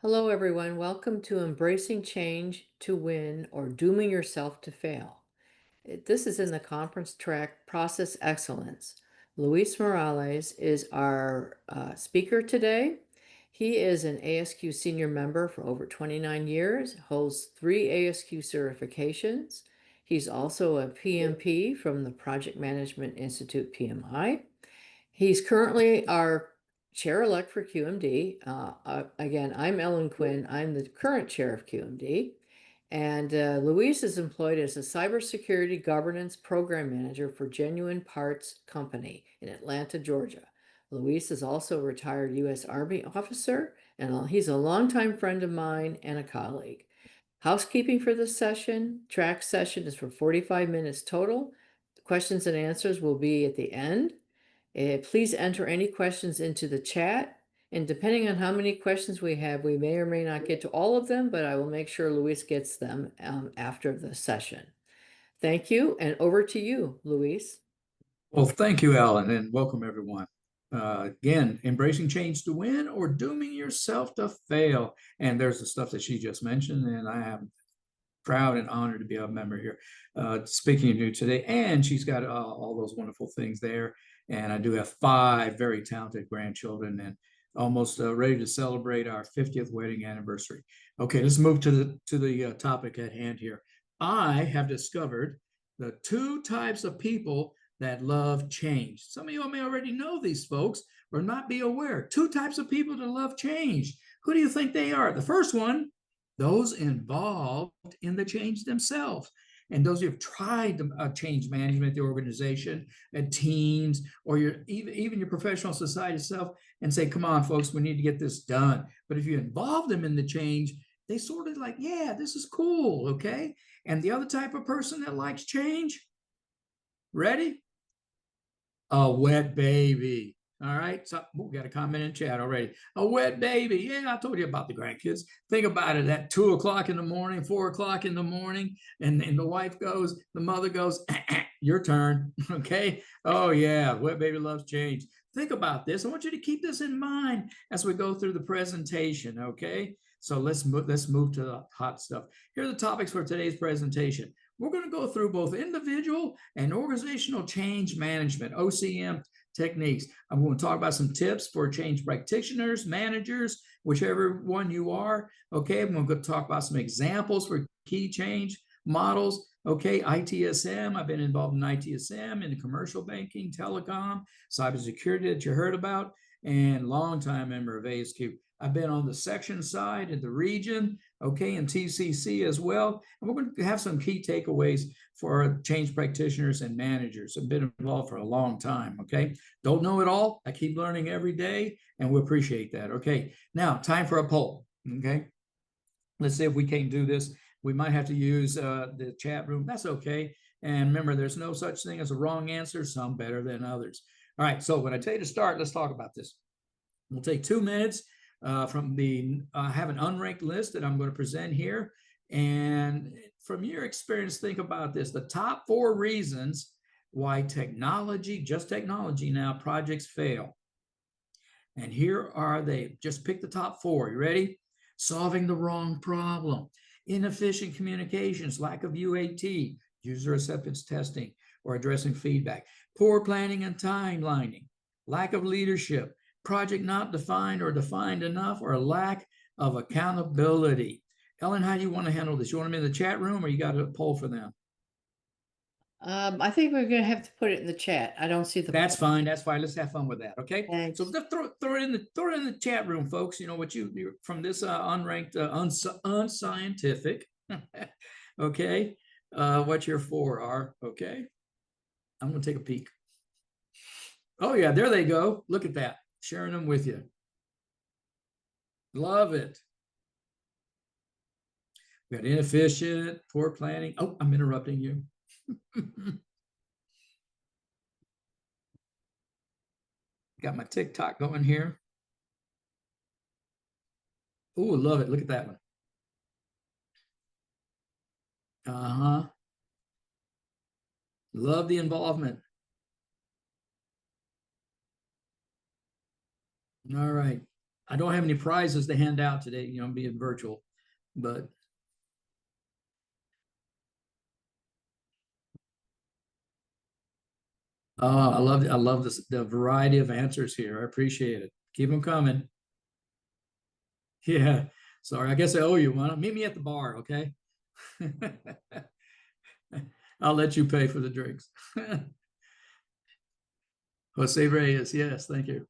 Hello, everyone. Welcome to Embracing Change to Win or Dooming Yourself to Fail. This is in the conference track Process Excellence. Luis Morales is our speaker today. He is an ASQ senior member for over 29 years, holds 3 ASQ certifications. He's also a PMP from the Project Management Institute, PMI. He's currently our chair-elect for QMD. Again, I'm Ellen Quinn. I'm the current chair of QMD. And Luis is employed as a cybersecurity governance program manager for Genuine Parts Company in Atlanta, Georgia. Luis is also a retired U.S. Army officer, and he's a longtime friend of mine and a colleague. Housekeeping for this session, track session is for 45 minutes total. Questions and answers will be at the end. Please enter any questions into the chat. And depending on how many questions we have, we may or may not get to all of them, but I will make sure Luis gets them after the session. Thank you, and over to you, Luis. Well, thank you, Alan, and welcome everyone. Again, embracing change to win or dooming yourself to fail. And there's the stuff that she just mentioned, and I am proud and honored to be a member here speaking to you today. And she's got all those wonderful things there. And I do have 5 very talented grandchildren and almost ready to celebrate our 50th wedding anniversary. Okay, let's move to the topic at hand here. I have discovered the 2 types of people that love change. Some of you may already know these folks or not be aware. 2 types of people that love change. Who do you think they are? The first one, those involved in the change themselves. And those who have tried change management, the organization, teams, or even your professional society itself, and say, come on, folks, we need to get this done. But if you involve them in the change, they sort of like, yeah, this is cool, okay? And the other type of person that likes change, ready? A wet baby. All right. So we got a comment in chat already. A wet baby. Yeah, I told you about the grandkids. Think about it at 2 o'clock in the morning, 4 o'clock in the morning, and the wife goes, the mother goes, your turn. Okay. Oh, yeah. Wet baby loves change. Think about this. I want you to keep this in mind as we go through the presentation. Okay. So let's move to the hot stuff. Here are the topics for today's presentation. We're going to go through both individual and organizational change management, OCM techniques. I'm going to talk about some tips for change practitioners, managers, whichever one you are. Okay, I'm going to talk about some examples for key change models. Okay, ITSM, I've been involved in ITSM, in commercial banking, telecom, cybersecurity that you heard about, and longtime member of ASQ. I've been on the section side in the region, okay, and TCC as well. And we're going to have some key takeaways for change practitioners and managers. I've been involved for a long time, okay? Don't know it all. I keep learning every day, and we appreciate that, okay? Now, time for a poll, okay? Let's see if we can do this. We might have to use the chat room. That's okay. And remember, there's no such thing as a wrong answer, some better than others. All right, so when I tell you to start, let's talk about this. We'll take 2 minutes from the, I have an unranked list that I'm going to present here. And from your experience, think about this. The top 4 reasons why technology, just technology now, projects fail. And here are they. Just pick the top 4. You ready? Solving the wrong problem, inefficient communications, lack of UAT, user acceptance testing, or addressing feedback, poor planning and timelining, lack of leadership, project not defined or defined enough, or a lack of accountability. Ellen, how do you want to handle this? You want them in the chat room, or you got a poll for them? I think we're going to have to put it in the chat. I don't see the. That's fine. That's fine. Let's have fun with that. Okay. Thanks. So just throw it in the chat room, folks. You know what you from this unranked, unscientific. Okay. What your 4 are. Okay. I'm going to take a peek. Oh yeah, there they go. Look at that. Sharing them with you. Love it. We got inefficient, poor planning. Oh, I'm interrupting you. Got my TikTok going here. Oh, love it. Look at that one. Uh-huh. Love the involvement. All right. I don't have any prizes to hand out today, being virtual, but I love this, the variety of answers here. I appreciate it. Keep them coming. Yeah. Sorry, I guess I owe you one. Meet me at the bar, okay? I'll let you pay for the drinks. Jose Reyes, yes, thank you.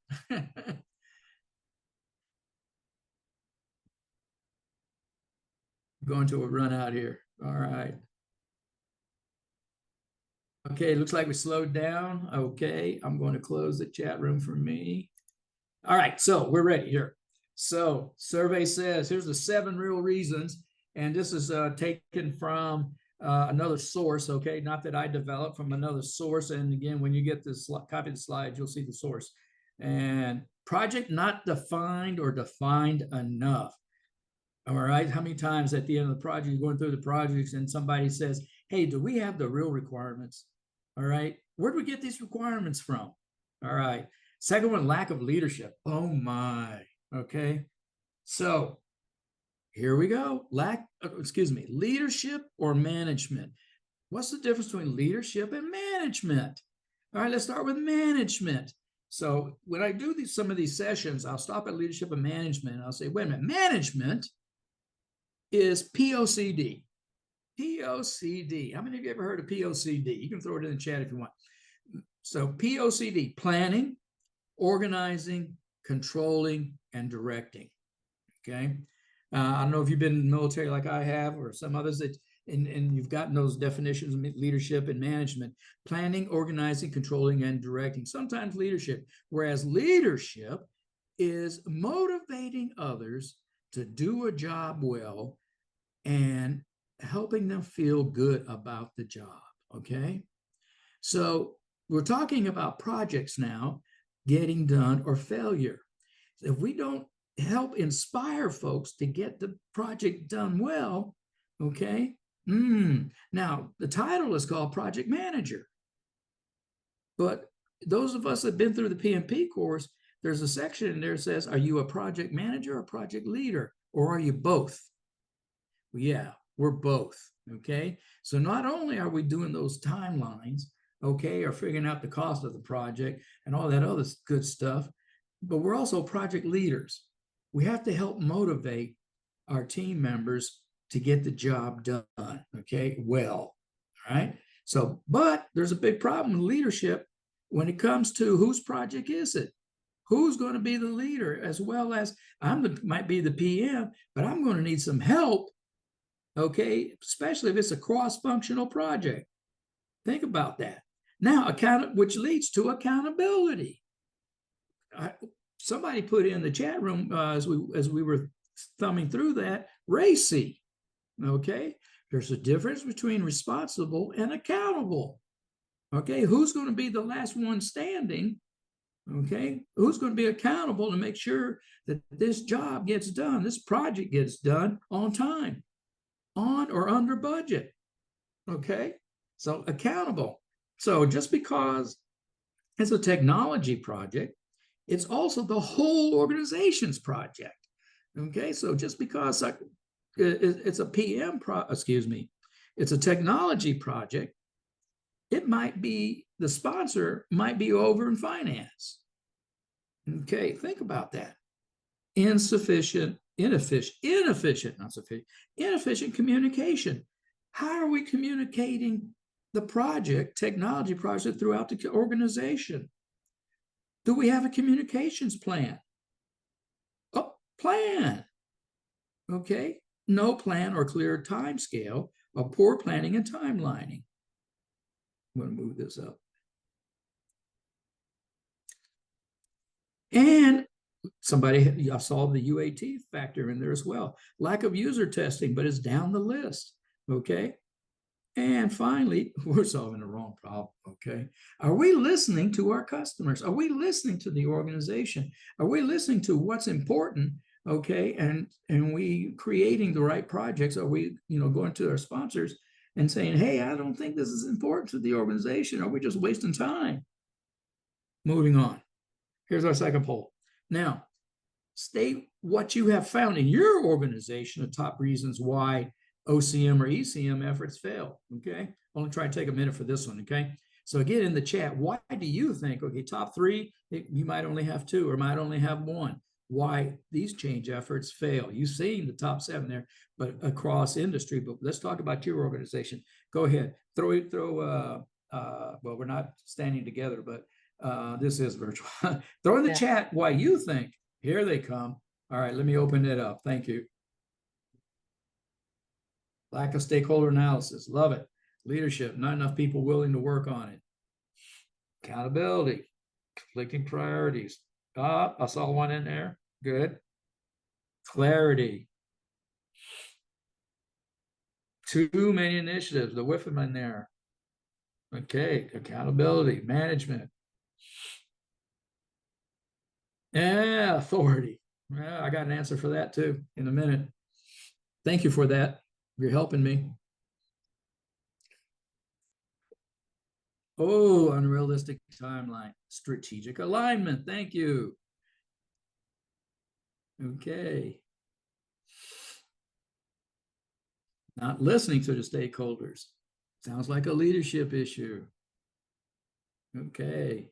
Going to a run out here. All right. Okay, looks like we slowed down. Okay, I'm going to close the chat room for me. All right, so we're ready here. So survey says here's the 7 real reasons, and this is taken from another source. Okay, not that I developed, from another source. And again, when you get this copy of the slides, you'll see the source. And project not defined or defined enough. All right, how many times at the end of the project, you're going through the projects and somebody says, hey, do we have the real requirements? All right, where do we get these requirements from? All right. Second one, lack of leadership. Oh my. Okay. So here we go. Leadership or management. What's the difference between leadership and management? All right, let's start with management. So when I do some of these sessions, I'll stop at leadership and management. I'll say, wait a minute, management is POCD. POCD. How many of you ever heard of POCD? You can throw it in the chat if you want. So POCD, planning, organizing, controlling, and directing. Okay. I don't know if you've been in the military like I have, or some others that, and you've gotten those definitions of leadership and management: planning, organizing, controlling, and directing. Sometimes leadership, whereas leadership is motivating others to do a job well and helping them feel good about the job. Okay. So we're talking about projects now getting done or failure. If we don't help inspire folks to get the project done well, okay? Now, the title is called Project Manager. But those of us that have been through the PMP course, there's a section in there that says, are you a project manager or project leader? Or are you both? Well, yeah, we're both. Okay. So not only are we doing those timelines, okay, or figuring out the cost of the project and all that other good stuff, but we're also project leaders. We have to help motivate our team members to get the job done, okay, well. All right. So, but there's a big problem with leadership when it comes to whose project is it? Who's going to be the leader? As well as might be the PM, but I'm going to need some help, okay, especially if it's a cross-functional project. Think about that. Now, which leads to accountability. Somebody put in the chat room as we were thumbing through that, RACI. Okay, there's a difference between responsible and accountable. Okay, who's going to be the last one standing? Okay, who's going to be accountable to make sure that this job gets done, this project gets done on time, on or under budget? Okay, so accountable. So just because it's a technology project, it's also the whole organization's project. Okay, so just because it's a it's a technology project, it might be the sponsor might be over in finance. Okay, think about that. Inefficient communication. How are we communicating the technology project throughout the organization? Do we have a communications plan? Oh, plan. Okay. No plan or clear time scale, or poor planning and timelining. I'm going to move this up. And I saw the UAT factor in there as well. Lack of user testing, but it's down the list. Okay. And finally, we're solving the wrong problem. Okay. Are we listening to our customers? Are we listening to the organization? Are we listening to what's important? Okay. And we creating the right projects? Are we, going to our sponsors and saying, hey, I don't think this is important to the organization? Are we just wasting time? Moving on. Here's our second poll. Now, State what you have found in your organization, the top reasons why OCM or ECM efforts fail. Okay. I'll try to take a minute for this one. Okay. So again, in the chat, why do you think, okay, top three, you might only have two or might only have one, why these change efforts fail? You've seen the top seven there, but across industry. But let's talk about your organization. Go ahead. Well, we're not standing together, but this is virtual. Throw in the Yeah. chat why you think. Here they come. All right, let me open it up. Thank you. Lack of stakeholder analysis. Love it. Leadership. Not enough people willing to work on it. Accountability. Conflicting priorities. I saw one in there. Good. Clarity. Too many initiatives. The whiff them in there. Okay. Accountability. Management. Yeah. Authority. Yeah, I got an answer for that too in a minute. Thank you for that. You're helping me. Oh, unrealistic timeline. Strategic alignment. Thank you. Okay. Not listening to the stakeholders. Sounds like a leadership issue. Okay.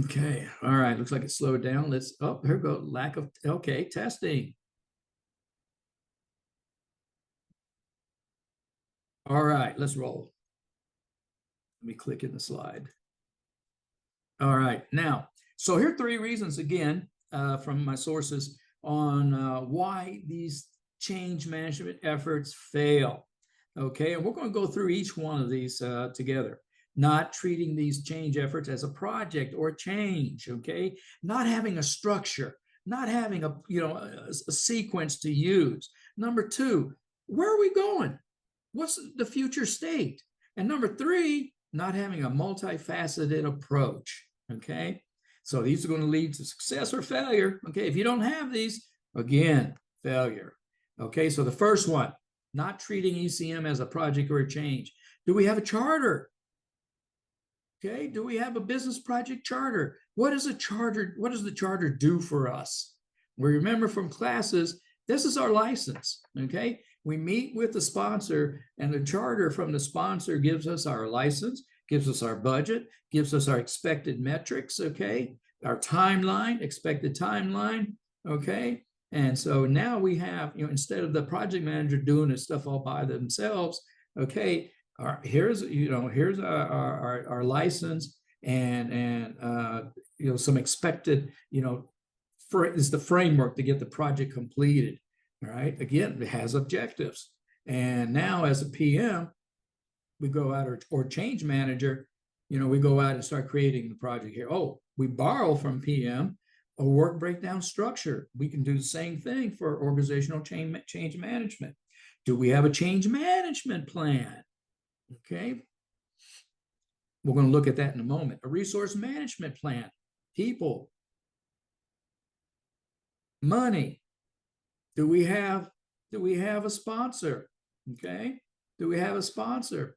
Okay. All right. Looks like it slowed down. Here we go. Lack of, okay, testing. All right. Let's roll. Let me click in the slide. All right. Now, so here are three reasons again from my sources on why these change management efforts fail. Okay. And we're going to go through each one of these together. Not treating these change efforts as a project or a change. Okay. Not having a structure, not having a sequence to use. Number two, where are we going? What's the future state? And number three, not having a multifaceted approach. Okay. So these are going to lead to success or failure. Okay. If you don't have these, again, failure. Okay. So the first one, not treating ECM as a project or a change. Do we have a charter? Okay. Do we have a business project charter? What is a charter? What does the charter do for us? We remember from classes, this is our license. Okay. We meet with the sponsor, and the charter from the sponsor gives us our license, gives us our budget, gives us our expected metrics, okay, our timeline, expected timeline, okay. And so now we have, instead of the project manager doing this stuff all by themselves, okay, here's our license and some expected, is the framework to get the project completed. All right. Again, it has objectives. And now as a PM, we go out or change manager, we go out and start creating the project here. Oh, we borrow from PM a work breakdown structure. We can do the same thing for organizational change management. Do we have a change management plan? Okay. We're going to look at that in a moment. A resource management plan, people, money. Do we have a sponsor? Okay. Do we have a sponsor?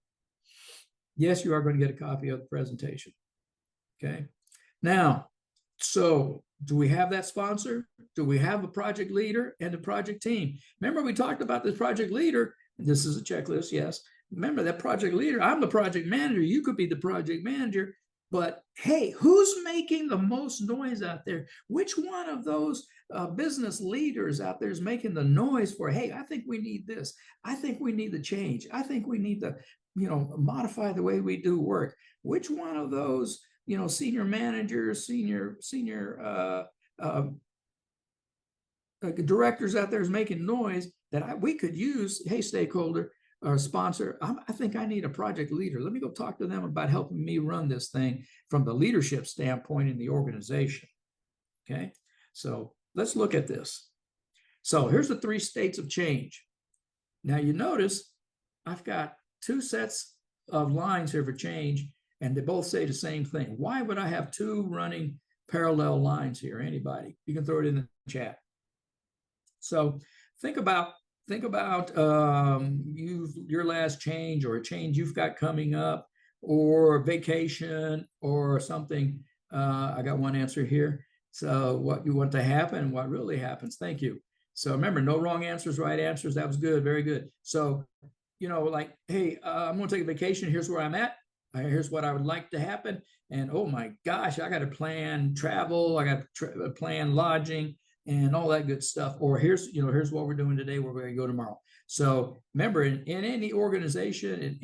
Yes, you are going to get a copy of the presentation. Okay. Now, so do we have that sponsor? Do we have a project leader and a project team? Remember, we talked about this project leader. This is a checklist. Yes. Remember that project leader. I'm the project manager. You could be the project manager. But hey, who's making the most noise out there? Which one of those business leaders out there is making the noise for, hey, I think we need this. I think we need the change. I think we need to, modify the way we do work. Which one of those, senior managers, senior directors out there is making noise that we could use? Hey, stakeholder or sponsor, I think I need a project leader. Let me go talk to them about helping me run this thing from the leadership standpoint in the organization. Okay, so let's look at this. So here's the three states of change. Now you notice I've got two sets of lines here for change, and they both say the same thing. Why would I have two running parallel lines here? Anybody? You can throw it in the chat. So think about your last change or a change you've got coming up. or vacation or something. I got one answer here. So what you want to happen, what really happens. Thank you. So remember, no wrong answers, right answers. That was good. Very good. So, like, hey, I'm going to take a vacation. Here's where I'm at. Here's what I would like to happen. And oh my gosh, I got to plan travel. I got to plan lodging and all that good stuff. Or here's what we're doing today. We're going to go tomorrow. So remember, in any organization,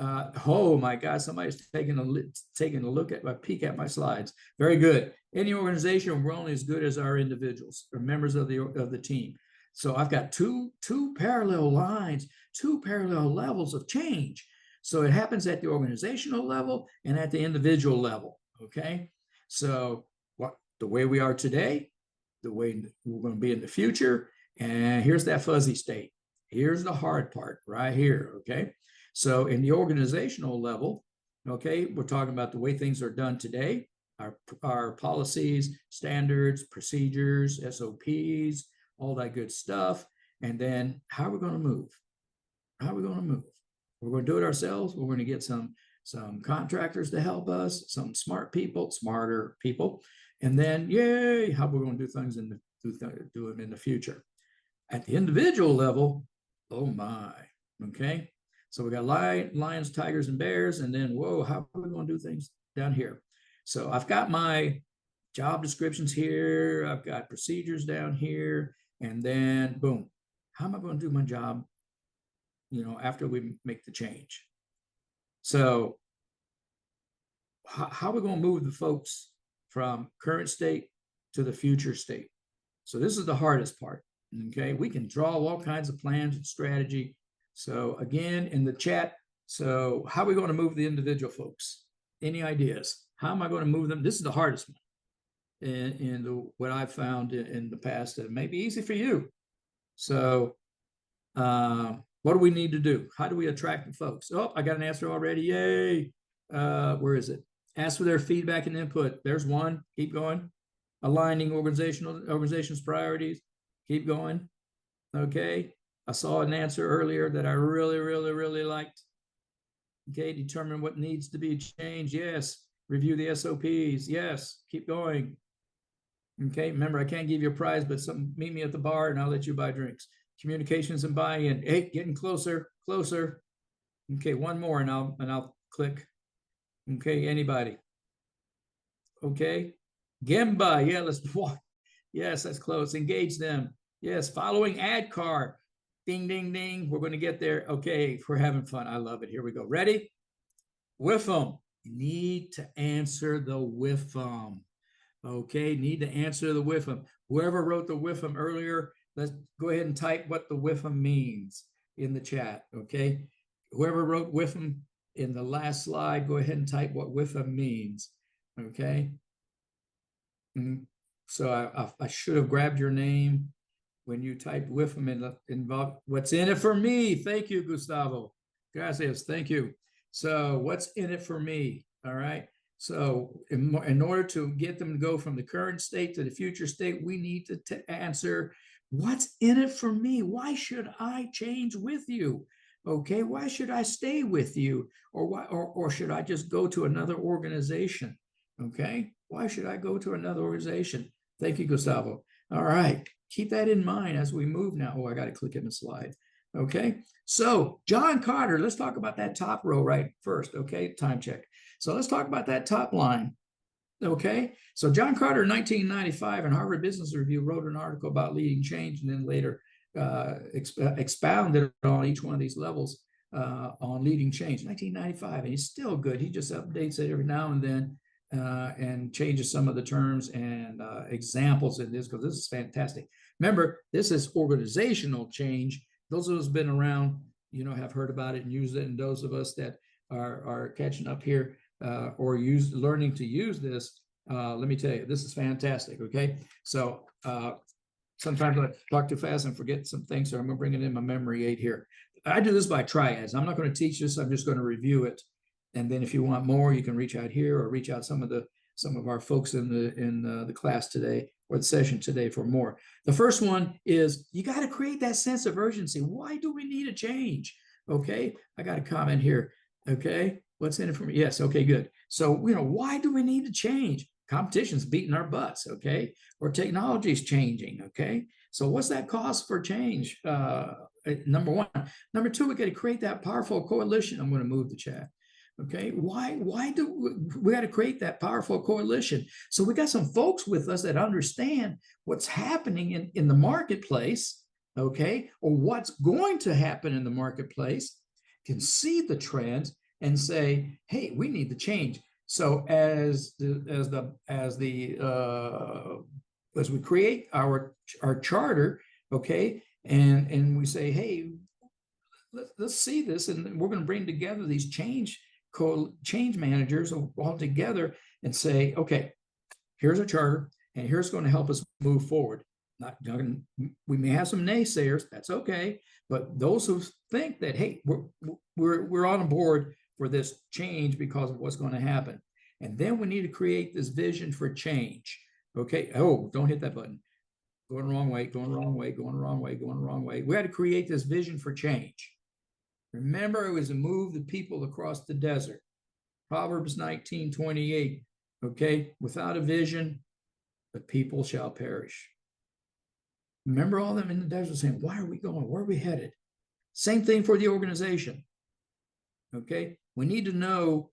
oh my God, somebody's taking a look at my peek at my slides. Very good. Any organization, we're only as good as our individuals or members of the team. So I've got two parallel lines, two parallel levels of change. So it happens at the organizational level and at the individual level. Okay. So the way we are today, the way we're going to be in the future, and here's that fuzzy state. Here's the hard part right here. Okay. So in the organizational level, okay, we're talking about the way things are done today, our policies, standards, procedures, SOPs, all that good stuff. And then how are we going to move? How are we going to move? We're going to do it ourselves. We're going to get some contractors to help us, some smarter people. And then, yay, how we're going to do things do them in the future. At the individual level, oh my, okay. So we got lions, tigers, and bears, and then whoa, how are we going to do things down here? So I've got my job descriptions here. I've got procedures down here, and then boom, how am I going to do my job? After we make the change. So how are we going to move the folks from current state to the future state? So this is the hardest part. Okay, we can draw all kinds of plans and strategy. So again, in the chat, so how are we going to move the individual folks? Any ideas? How am I going to move them? This is the hardest one what I've found in the past. It may be easy for you. So what do we need to do? How do we attract the folks? Oh, I got an answer already. Yay. Where is it? Ask for their feedback and input. There's one. Keep going. Aligning organization's priorities. Keep going. Okay. I saw an answer earlier that I really, really, really liked. Okay. Determine what needs to be changed. Yes. Review the SOPs. Yes. Keep going. Okay. Remember, I can't give you a prize, but meet me at the bar and I'll let you buy drinks. Communications and buy-in. Hey, getting closer. Okay, one more and I'll click. Okay, anybody? Okay. Gemba. Yeah, let's walk. Yes, that's close. Engage them. Yes, following ad card. Ding, ding, ding. We're going to get there. Okay, we're having fun. I love it. Here we go. Ready? WIFM. You need to answer the WIFM. Okay, need to answer the WIFM. Whoever wrote the WIFM earlier, let's go ahead and type what the WIFM means in the chat. Okay, whoever wrote WIFM in the last slide, go ahead and type what WIFM means. Okay. So I should have grabbed your name when you typed WIFM in what's in it for me. Thank you, Gustavo. Gracias. Thank you. So what's in it for me? All right. So in order to get them to go from the current state to the future state, we need to answer, what's in it for me? Why should I change with you? Okay, why should I stay with you? Or should I just go to another organization? Okay, why should I go to another organization? Thank you, Gustavo. All right, keep that in mind as we move now. Oh, I got to click in the slide. Okay, so John Carter, let's talk about that top row right first. Okay, time check. So let's talk about that top line. Okay, so John Carter in 1995 in Harvard Business Review wrote an article about leading change, and then later expounded on each one of these levels on leading change. 1995, and he's still good. He just updates it every now and then and changes some of the terms and examples in this, because this is fantastic. Remember, this is organizational change. Those of us who've been around, have heard about it and used it, and those of us that are catching up here or learning to use this, let me tell you, this is fantastic. Okay, so sometimes I talk too fast and forget some things, so I'm going to bring it in my memory aid here. I do this by triads. I'm not going to teach this. I'm just going to review it, and then if you want more, you can reach out here or reach out some of our folks in the class today or the session today for more. The first one is you got to create that sense of urgency. Why do we need a change? Okay, I got a comment here. Okay, what's in it for me? Yes, okay, good. So, why do we need to change? Competition's beating our butts, okay? Or technology's changing, okay? So, what's that cost for change? Number one. Number two, we got to create that powerful coalition. I'm going to move the chat. Okay, why do we got to create that powerful coalition? So we got some folks with us that understand what's happening in the marketplace, okay, or what's going to happen in the marketplace, can see the trends and say, hey, we need to change. So as we create our charter, okay, and we say, hey, let's see this, and we're going to bring together these change managers all together and say, okay, here's a charter, and here's going to help us move forward. Not we may have some naysayers, that's okay, but those who think that, hey, we're on board for this change because of what's going to happen, and then we need to create this vision for change. Okay, oh, don't hit that button. Going the wrong way, going the wrong way, going the wrong way, going the wrong way. We had to create this vision for change. Remember, it was to move the people across the desert. Proverbs 19:28. Okay, without a vision, the people shall perish. Remember all them in the desert saying, why are we going? Where are we headed? Same thing for the organization. Okay, we need to know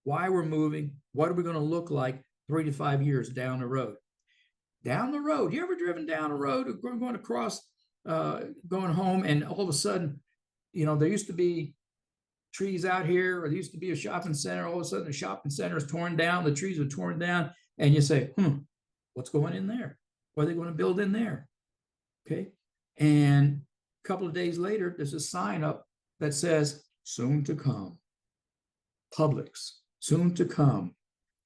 why we're moving. What are we going to look like 3 to 5 years down the road? Down the road, you ever driven down a road, going across, going home, and all of a sudden, there used to be trees out here, or there used to be a shopping center. All of a sudden, the shopping center is torn down, the trees are torn down, and you say, what's going in there? What are they going to build in there? Okay. And a couple of days later, there's a sign up that says, soon to come, Publix, soon to come,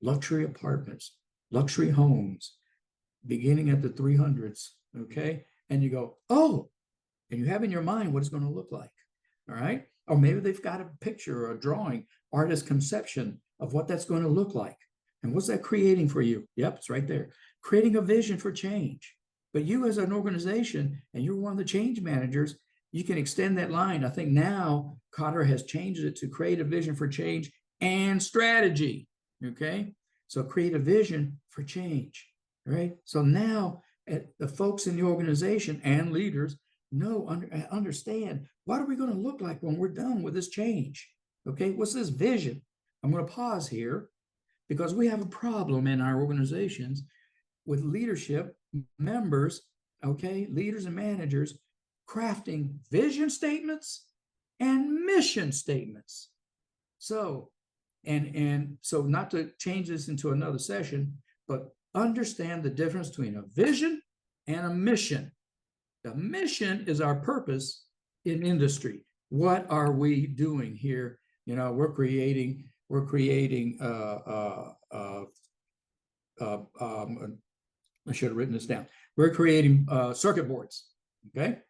luxury apartments, luxury homes, beginning at the 300s. Okay. And you go, oh, and you have in your mind what it's going to look like. All right. Or maybe they've got a picture or a drawing, artist conception of what that's going to look like. And what's that creating for you? Yep, it's right there. Creating a vision for change. But you, as an organization, and you're one of the change managers, you can extend that line. I think now Cotter has changed it to create a vision for change and strategy. Okay. So create a vision for change. Right. So now the folks in the organization and leaders understand, what are we going to look like when we're done with this change? Okay, what's this vision? I'm going to pause here because we have a problem in our organizations with leadership members, okay, leaders and managers crafting vision statements and mission statements. So, and so not to change this into another session, but understand the difference between a vision and a mission. The mission is our purpose in industry. What are we doing here? We're creating I should have written this down. We're creating circuit boards. Okay.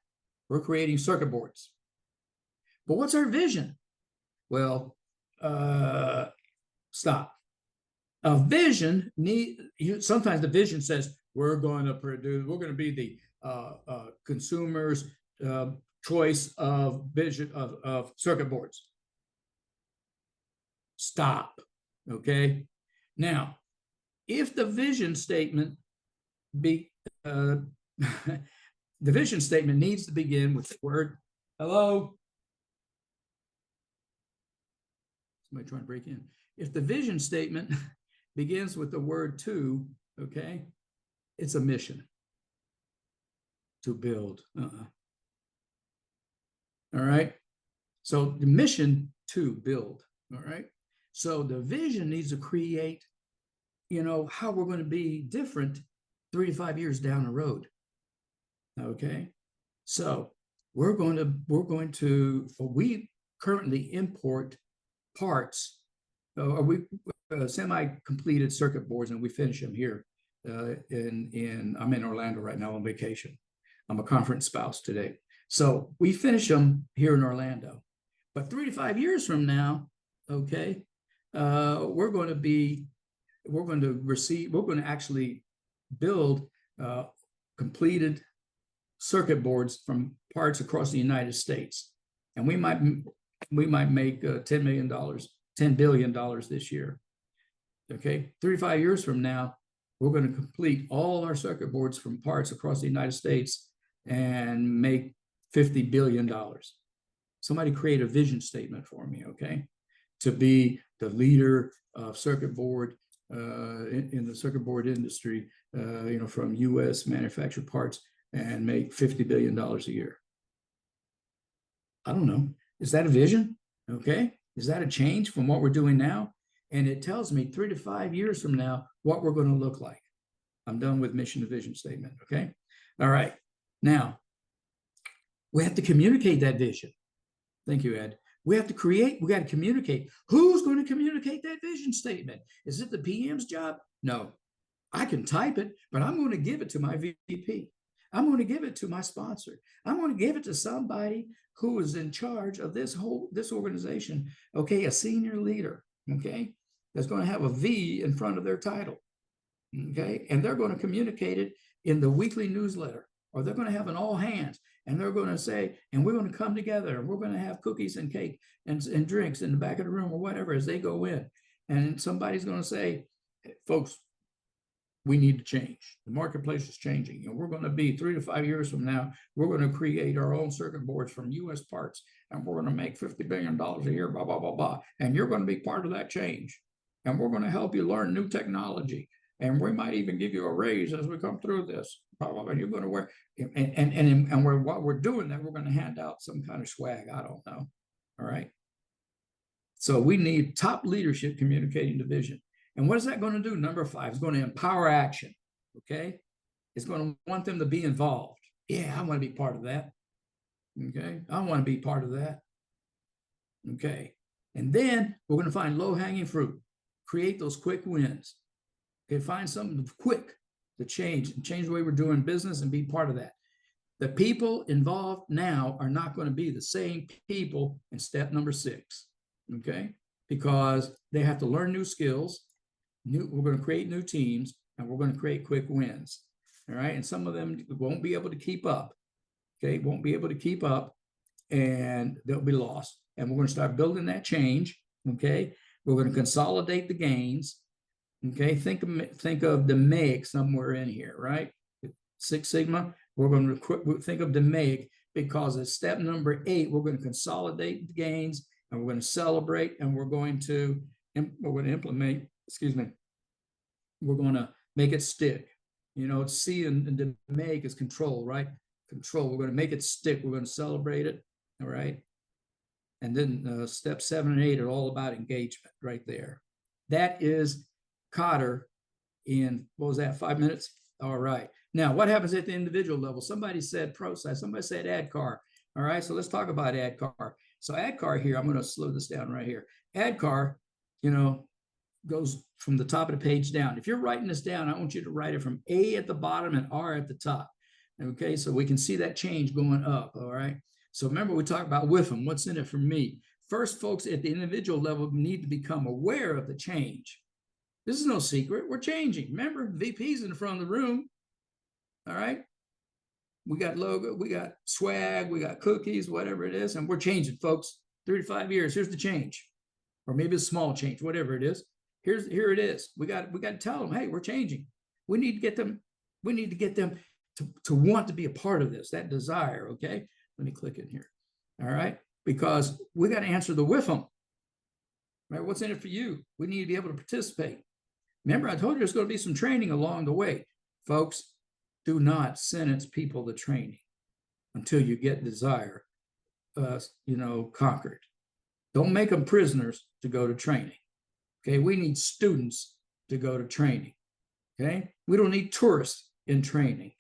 We're creating circuit boards. But what's our vision? Well, stop. A vision sometimes the vision says we're going to be the consumers' choice of vision of circuit boards. Stop. Okay. Now, if the vision statement the vision statement needs to begin with the word hello. Somebody trying to break in. If the vision statement begins with the word to, okay, it's a mission to build. All right. So the mission to build. All right. So the vision needs to create, how we're going to be different 3 to 5 years down the road. Okay. So we currently import parts, semi-completed circuit boards, and we finish them here. I'm in Orlando right now on vacation. I'm a conference spouse today. So we finish them here in Orlando. But 3 to 5 years from now, okay, we're going to actually build completed circuit boards from parts across the United States. And we might we might make $10 million, $10 billion this year. Okay, 35 years from now, we're going to complete all our circuit boards from parts across the United States and make $50 billion. Somebody create a vision statement for me, okay? To be the leader of circuit board in the circuit board industry, from U.S. manufactured parts and make $50 billion a year. I don't know. Is that a vision? Okay. Is that a change from what we're doing now? And it tells me 3 to 5 years from now what we're going to look like. I'm done with mission to vision statement. Okay. All right. Now, we have to communicate that vision. Thank you, Ed. We got to communicate. Who's going to communicate that vision statement? Is it the PM's job? No. I can type it, but I'm going to give it to my VP. I'm going to give it to my sponsor. I'm going to give it to somebody who is in charge of this organization. Okay, a senior leader. Okay, that's going to have a V in front of their title. Okay, and they're going to communicate it in the weekly newsletter, or they're going to have an all hands, and they're going to say, and we're going to come together, and we're going to have cookies and cake and drinks in the back of the room or whatever as they go in, and somebody's going to say, hey, folks, we need to change. The marketplace is changing, and we're going to be 3 to 5 years from now, we're going to create our own circuit boards from U.S. parts, and we're going to make $50 billion a year, blah, blah, blah, blah. And you're going to be part of that change. And we're going to help you learn new technology. And we might even give you a raise as we come through this. Blah, blah, blah. And you're going to wear, while we're doing that, we're going to hand out some kind of swag. I don't know. All right. So we need top leadership communicating the vision. And what is that going to do? Number 5, it's going to empower action. Okay. It's going to want them to be involved. Yeah, I want to be part of that. Okay. I want to be part of that. Okay. And then we're going to find low-hanging fruit. Create those quick wins. Okay. Find something quick to change the way we're doing business and be part of that. The people involved now are not going to be the same people in step number 6. Okay. Because they have to learn new skills. We're going to create new teams, and we're going to create quick wins. All right. And some of them won't be able to keep up. Okay. Won't be able to keep up, and they'll be lost. And we're going to start building that change. Okay. We're going to consolidate the gains. Okay. Think of the MEG somewhere in here, right? Six Sigma. We're going to think of the MEG because at step number 8, we're going to consolidate the gains, and we're going to celebrate, and we're going to implement. We're going to make it stick. C and the make is control, right? Control. We're going to make it stick. We're going to celebrate it. All right. And then step 7 and 8 are all about engagement right there. That is Cotter in, what was that, 5 minutes? All right. Now, what happens at the individual level? Somebody said process. Somebody said ADCAR. All right. So let's talk about ADCAR. So ADCAR here, I'm going to slow this down right here. ADCAR, goes from the top of the page down. If you're writing this down, I want you to write it from A at the bottom and R at the top. Okay, so we can see that change going up. All right. So remember, we talked about WIFM. What's in it for me? First, folks at the individual level need to become aware of the change. This is no secret. We're changing. Remember, VP's in the front of the room. All right. We got logo, we got swag, we got cookies, whatever it is, and we're changing, folks. 3 to 5 years. Here's the change, or maybe a small change, whatever it is. Here it is. We got to tell them, hey, we're changing. We need to get them to want to be a part of this, that desire. Okay. Let me click in here. All right. Because we got to answer the WIFM. Right? What's in it for you? We need to be able to participate. Remember, I told you there's going to be some training along the way. Folks, do not sentence people to training until you get desire, conquered. Don't make them prisoners to go to training. Okay, we need students to go to training. Okay, we don't need tourists in training.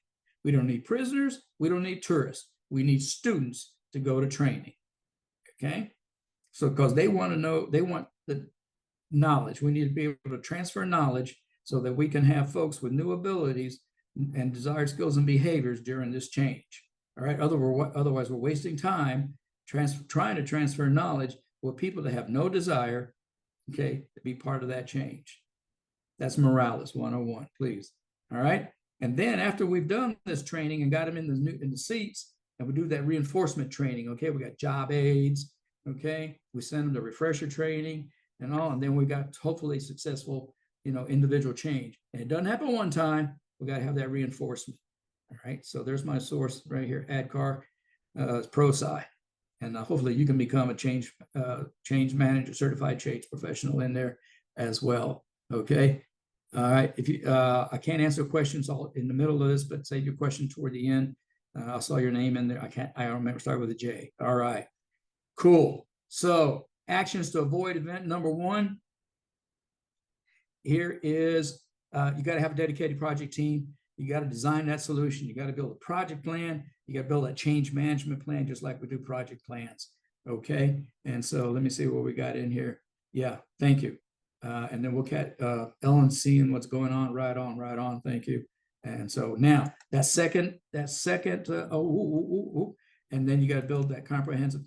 We don't need prisoners. We don't need tourists. We need students to go to training. Okay, so because they want to know, they want the knowledge. We need to be able to transfer knowledge so that we can have folks with new abilities and desired skills and behaviors during this change. All right, otherwise we're wasting time trying to transfer knowledge with people that have no desire, okay, to be part of that change. That's Morales 101, please. All right. And then after we've done this training and got them in the seats, and we do that reinforcement training, okay, we got job aids, Okay, we send them the refresher training and all, and then we got hopefully successful, individual change. And it doesn't happen one time. We got to have that reinforcement. All right, so there's my source right here, ADCAR, ProSci, and hopefully you can become a change manager, certified change professional in there as well. Okay, all right. If you, I can't answer questions all in the middle of this, but save your question toward the end. I saw your name in there. I don't remember. Start with a J. All right, cool. So actions to avoid event number one. Here is you got to have a dedicated project team. You got to design that solution. You got to build a project plan. You got to build a change management plan, just like we do project plans. Okay. And so let me see what we got in here. Yeah. Thank you. And then we'll get Ellen seeing what's going on. Right on, right on. Thank you. And so now that second, and then you got to build that comprehensive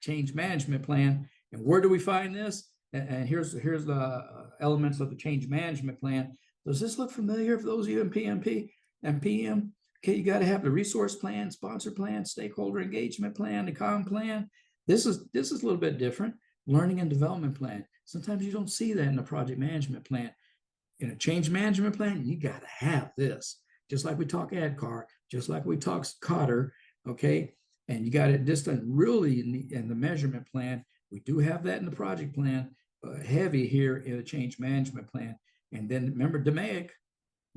change management plan. And where do we find this? And here's the elements of the change management plan. Does this look familiar for those of you in PMP and PM? Okay, you got to have the resource plan, sponsor plan, stakeholder engagement plan, the COM plan. This is a little bit different. Learning and development plan. Sometimes you don't see that in the project management plan. In a change management plan, you got to have this. Just like we talk ADCAR, just like we talk Cotter, okay? And you got it just really in the measurement plan. We do have that in the project plan, heavy here in the change management plan. And then remember DMAIC,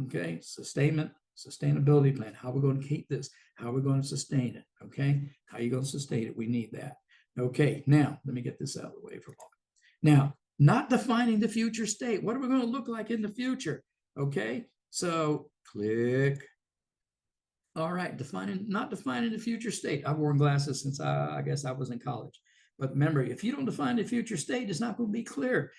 okay? Sustainability plan. How we're going to keep this? How we're going to sustain it, okay? How are you going to sustain it? We need that. Okay, now let me get this out of the way for a moment. Now, not defining the future state. What are we going to look like in the future? Okay, so click. All right, not defining the future state. I've worn glasses since I guess I was in college. But remember, if you don't define the future state, it's not going to be clear.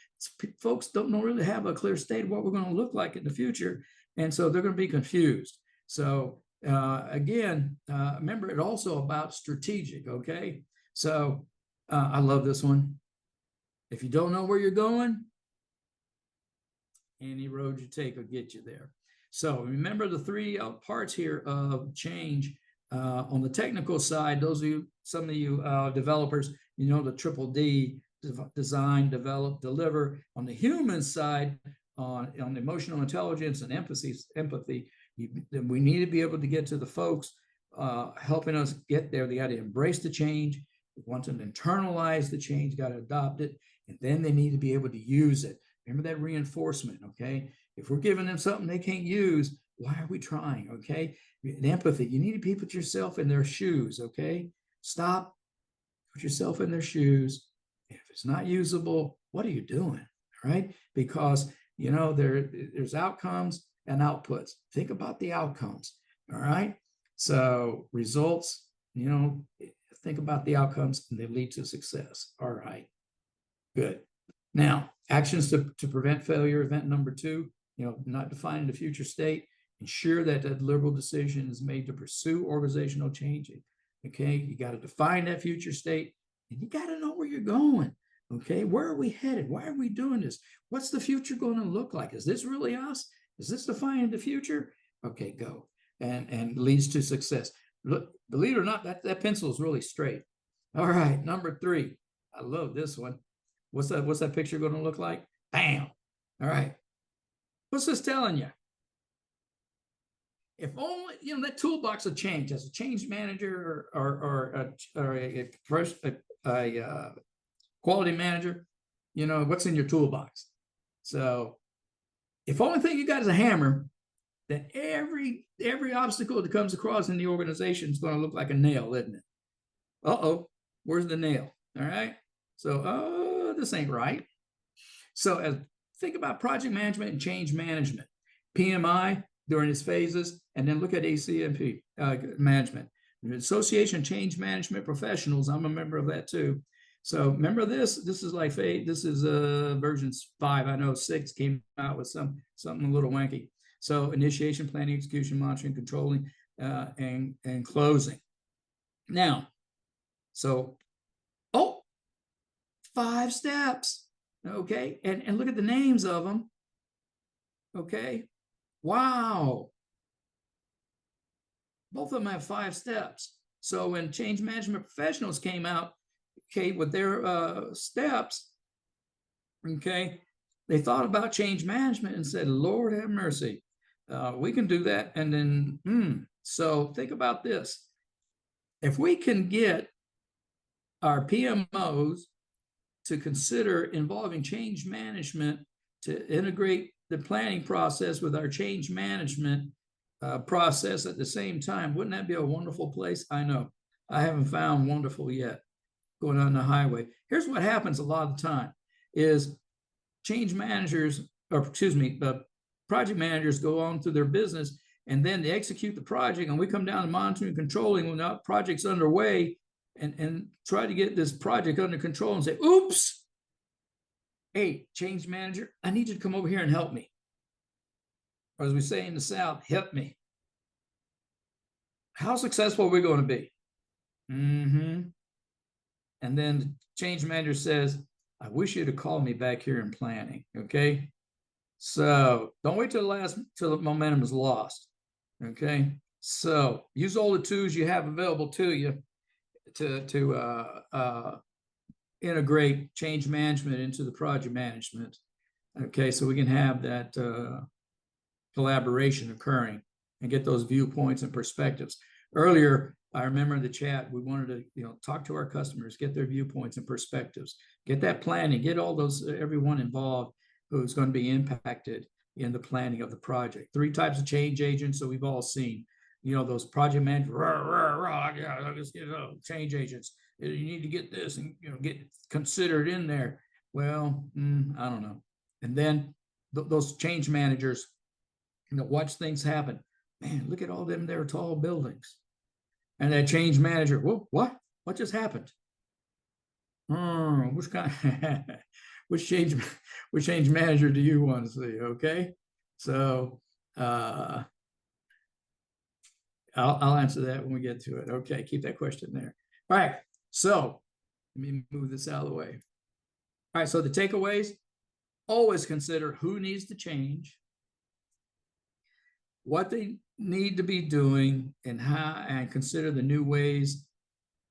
Folks don't really have a clear state of what we're going to look like in the future. And so they're going to be confused. So again, remember, it's also about strategic, okay? So I love this one. If you don't know where you're going, any road you take will get you there. So remember the three parts here of change. On the technical side, some of you developers, the triple D, design, develop, deliver. On the human side, on emotional intelligence and empathy, we need to be able to get to the folks helping us get there. They got to embrace the change. Want to internalize the change, got to adopt it, and then they need to be able to use it. Remember that reinforcement, okay? If we're giving them something they can't use, why are we trying, okay? And empathy, you need to put yourself in their shoes, okay? Stop, put yourself in their shoes. If it's not usable, what are you doing, right? Because, there's outcomes and outputs. Think about the outcomes, all right? So results, think about the outcomes and they lead to success. All right, good. Now, actions to prevent failure, event number two, not defining the future state, ensure that a deliberate decision is made to pursue organizational change. Okay, you got to define that future state and you got to know where you're going. Okay, where are we headed? Why are we doing this? What's the future going to look like? Is this really us? Is this defining the future? Okay, go. And leads to success. Look, believe it or not, that pencil is really straight. All right, number three. I love this one. What's that picture going to look like? Bam. All right. What's this telling you? If only, that toolbox of change as a change manager or a quality manager, what's in your toolbox. So if only thing you got is a hammer, then every obstacle that comes across in the organization is going to look like a nail, isn't it? Where's the nail? All right. So, this ain't right. So think about project management and change management, PMI during its phases, and then look at ACMP management. The Association of Change Management Professionals, I'm a member of that too. So remember this is like this is version 5. I know 6 came out with something a little wanky. So initiation, planning, execution, monitoring, controlling, and closing. Now, so 5 steps. Okay, and look at the names of them. Okay, wow. Both of them have 5 steps. So when change management professionals came out, okay, with their steps, okay, they thought about change management and said, Lord have mercy, we can do that. And then, so think about this. If we can get our PMOs to consider involving change management to integrate the planning process with our change management process at the same time, wouldn't that be a wonderful place? I know. I haven't found wonderful yet going on the highway. Here's what happens a lot of the time is change managers, or excuse me, project managers go on through their business and then they execute the project and we come down to monitoring and controlling when the project's underway and try to get this project under control and say, oops, hey, change manager, I need you to come over here and help me. Or as we say in the South, help me. How successful are we going to be? Mm-hmm. And then the change manager says, I wish you'd have called me back here in planning. Okay. So don't wait till the momentum is lost. Okay. So use all the tools you have available to you to integrate change management into the project management. Okay. So we can have that collaboration occurring and get those viewpoints and perspectives. Earlier, I remember in the chat, we wanted to, talk to our customers, get their viewpoints and perspectives, get that planning, get all those, everyone involved who's going to be impacted in the planning of the project. 3 types of change agents that we've all seen. Those project managers, change agents. You need to get this and get considered in there. Well, I don't know. And then those change managers, watch things happen. Man, look at all them there tall buildings. And that change manager, whoa, what? What just happened? Which kind which change manager do you want to see? Okay. So I'll answer that when we get to it. Okay, keep that question there. All right. So let me move this out of the way. All right. So the takeaways, always consider who needs to change, what they need to be doing, and how, and consider the new ways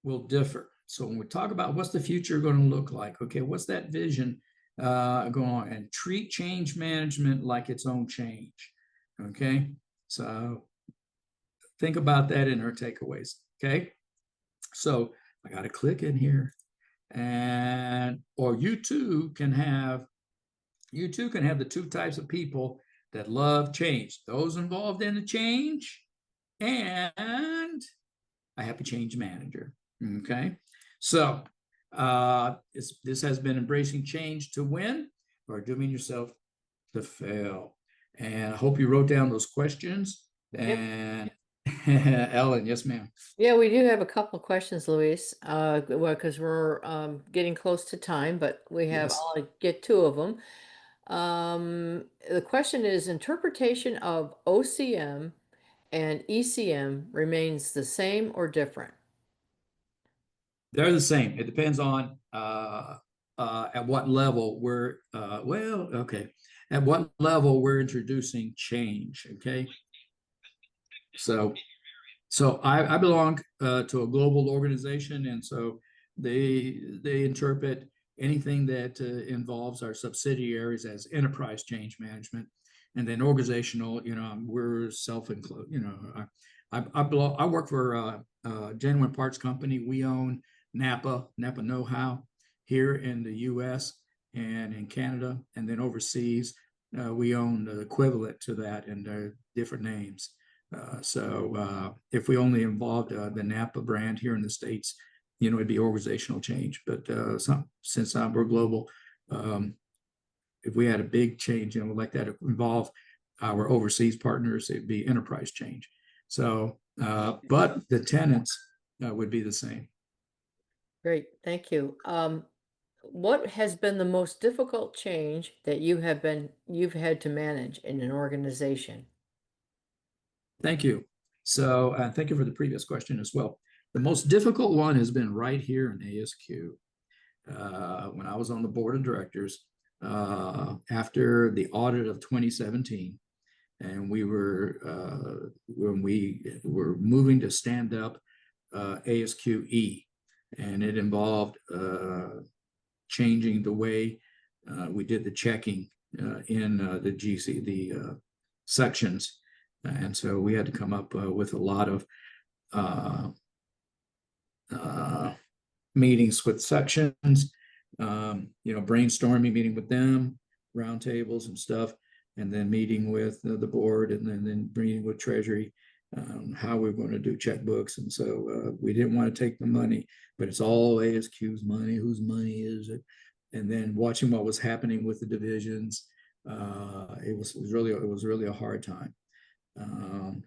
will differ. So when we talk about what's the future going to look like, okay, what's that vision going on, and treat change management like its own change. Okay, so think about that in our takeaways. Okay, so I got to click in here, and or you too can have the 2 types of people that love change, those involved in the change and a happy change manager. Okay. So this has been Embracing Change to Win, or Dooming Yourself to Fail. And I hope you wrote down those questions. And Ellen, yes, ma'am. Yeah, we do have a couple of questions, Luis, because we're getting close to time, but Yes. I'll get 2 of them. The question is, interpretation of OCM and ECM remains the same or different? They're the same. It depends on at what level we're at what level we're introducing change. Okay. So I belong to a global organization, and so they interpret anything that involves our subsidiaries as enterprise change management, and then organizational. We're self-included. I work for a genuine parts company. We own Napa Know-How here in the U.S. and in Canada, and then overseas we own the equivalent to that, and they're different names. So if we only involved the Napa brand here in the States, it'd be organizational change. But since we're global, if we had a big change, like that involve our overseas partners, it'd be enterprise change. So, but the tenants would be the same. Great, thank you. What has been the most difficult change that you've had to manage in an organization? Thank you. So thank you for the previous question as well. The most difficult one has been right here in ASQ. When I was on the board of directors, after the audit of 2017, and when we were moving to stand up ASQE, and it involved changing the way we did the checking in the GC, the sections. And so we had to come up with a lot of meetings with sections, brainstorming, meeting with them, roundtables and stuff, and then meeting with the board, and then meeting with Treasury, how we're going to do checkbooks. And so we didn't want to take the money, but it's all ASQ's money. Whose money is it? And then watching what was happening with the divisions, it was really a hard time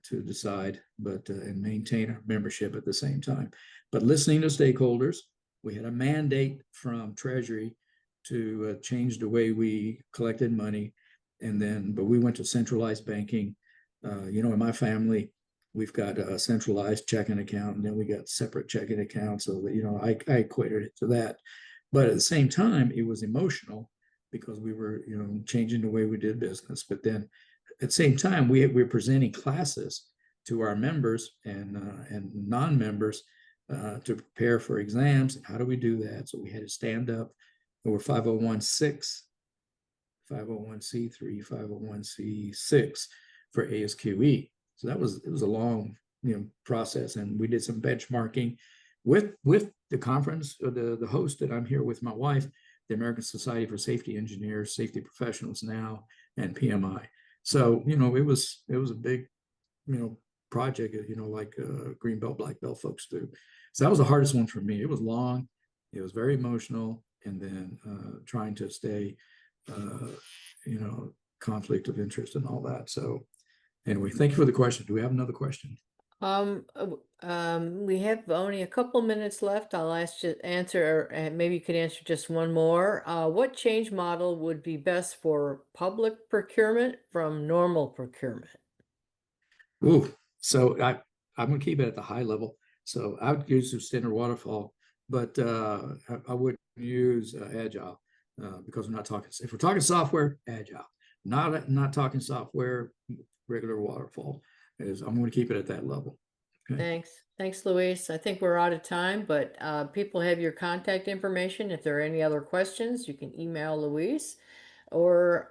to decide, but and maintain our membership at the same time. But listening to stakeholders, we had a mandate from Treasury to change the way we collected money, but we went to centralized banking. In my family, we've got a centralized checking account, and then we got separate checking accounts. So that I equated it to that. But at the same time, it was emotional because we were changing the way we did business. But then at the same time, we're presenting classes to our members and non-members to prepare for exams. And how do we do that? So we had to stand up. We're 501(c)(6), 501(c)(3), 501(c)(6) for ASQE. So it was a long process, and we did some benchmarking with the conference, the host that I'm here with, my wife, the American Society for Safety Engineers, Safety Professionals now, and PMI. So it was a big project, like green belt, black belt folks do. So that was the hardest one for me. It was long, it was very emotional, and then trying to stay conflict of interest and all that. So anyway, thank you for the question. Do we have another question? We have only a couple minutes left. I'll ask you to answer, or maybe you could answer just one more. What change model would be best for public procurement from normal procurement? Ooh, so I'm going to keep it at the high level. So I would use the standard waterfall, but I wouldn't use agile because we're not talking. If we're talking software, agile. Not talking software, regular waterfall. I'm going to keep it at that level. Okay. Thanks, Luis. I think we're out of time, but people have your contact information. If there are any other questions, you can email Luis, or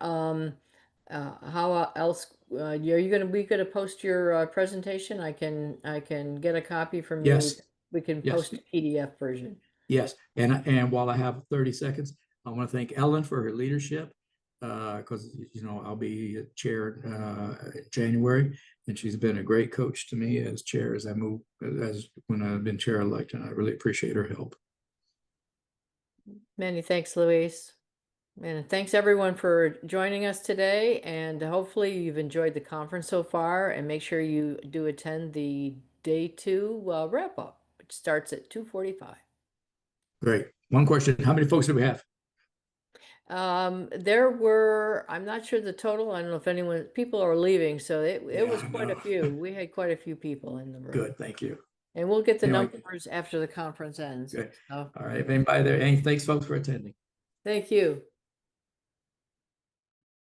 how else are you going to be going to post your presentation? I can get a copy from you. Yes. We can Yes. post a PDF version. Yes. And while I have 30 seconds, I want to thank Ellen for her leadership because I'll be chair in January, and she's been a great coach to me as chair as I move as when I've been chair elect, and I really appreciate her help. Many thanks, Luis. And thanks everyone for joining us today. And hopefully you've enjoyed the conference so far. And make sure you do attend the day 2 wrap up, which starts at 2:45. Great. One question: how many folks do we have? There were, I'm not sure the total. I don't know if people are leaving, so it Yeah, was I quite a know. few. We had quite a few people in the room. Good. Thank you. And we'll get the Anyway, numbers after the conference ends. good. So, All right. If anybody there, thanks folks for attending. thank you.